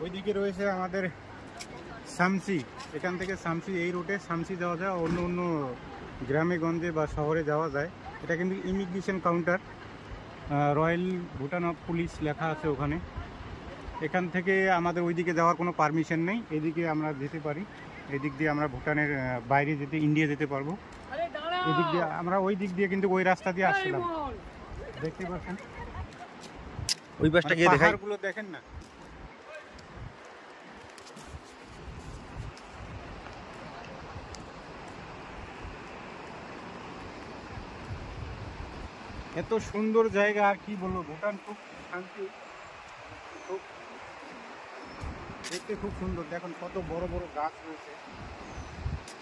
ওইদিকে রয়েছে আমাদের শামসি। এখান থেকে শামসি, এই রুটে শামসি যাওয়া যায়, অন্য অন্য গ্রামে গঞ্জে বা শহরে যাওয়া যায়। এটা কিন্তু immigration counter, royal Bhutan of police লেখা আছে ওখানে। এখান থেকে আমাদের ওইদিকে যাওয়ার কোনো পারমিশন নেই, এদিকে আমরা যেতে পারি। এদিক দিয়ে আমরা ভুটানের বাইরে যেতে, ইন্ডিয়া যেতে পারবো। এদিক দিয়ে আমরা ওই দিক দিয়ে কিন্তু ওই রাস্তা দিয়ে আসছিলাম, দেখতে পাচ্ছেন। ওই পাশটা গিয়ে দেখাই, পাহাড়গুলো দেখেন না, এত সুন্দর জায়গা আর কি বলবো। ভুটান খুব শান্তি, খুব দেখতে খুব সুন্দর। দেখুন কত বড় বড় গাছ রয়েছে,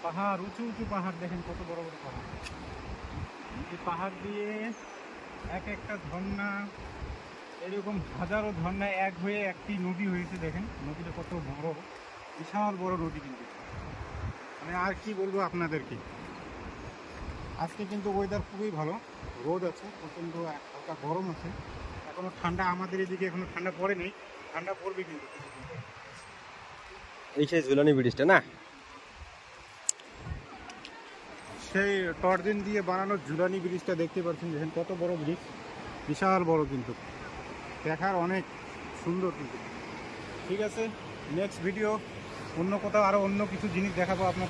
পাহাড়, উঁচু উঁচু পাহাড়, দেখেন কত বড় বড় পাহাড়। এই পাহাড় দিয়ে এক একটা ঝর্ণা, এরকম হাজারো ঝর্ণা এক হয়ে একটি নদী হয়েছে। দেখেন নদীটা কত বড়, বিশাল বড় নদী কিন্তু। মানে আর কি বলবো আপনাদেরকে। আজকে কিন্তু ওয়েদার খুবই ভালো, রোদ আছে প্রচণ্ড, হালকা গরম আছে। এখনো ঠান্ডা, আমাদের এদিকে এখনো ঠান্ডা পড়েনি, ঠান্ডা পড়বে কিন্তু। এই সেই ঝুলানি ব্রিজটা না, সেই টর্দিন দিয়ে বানানো ঝুলানি ব্রিজটা দেখতে পাচ্ছেন। দেখেন কত বড় ব্রিজ, বিশাল বড় কিন্তু, দেখার অনেক সুন্দর কিন্তু। ঠিক আছে, নেক্সট ভিডিও অন্য কোথাও আরও অন্য কিছু জিনিস দেখাবো আপনার।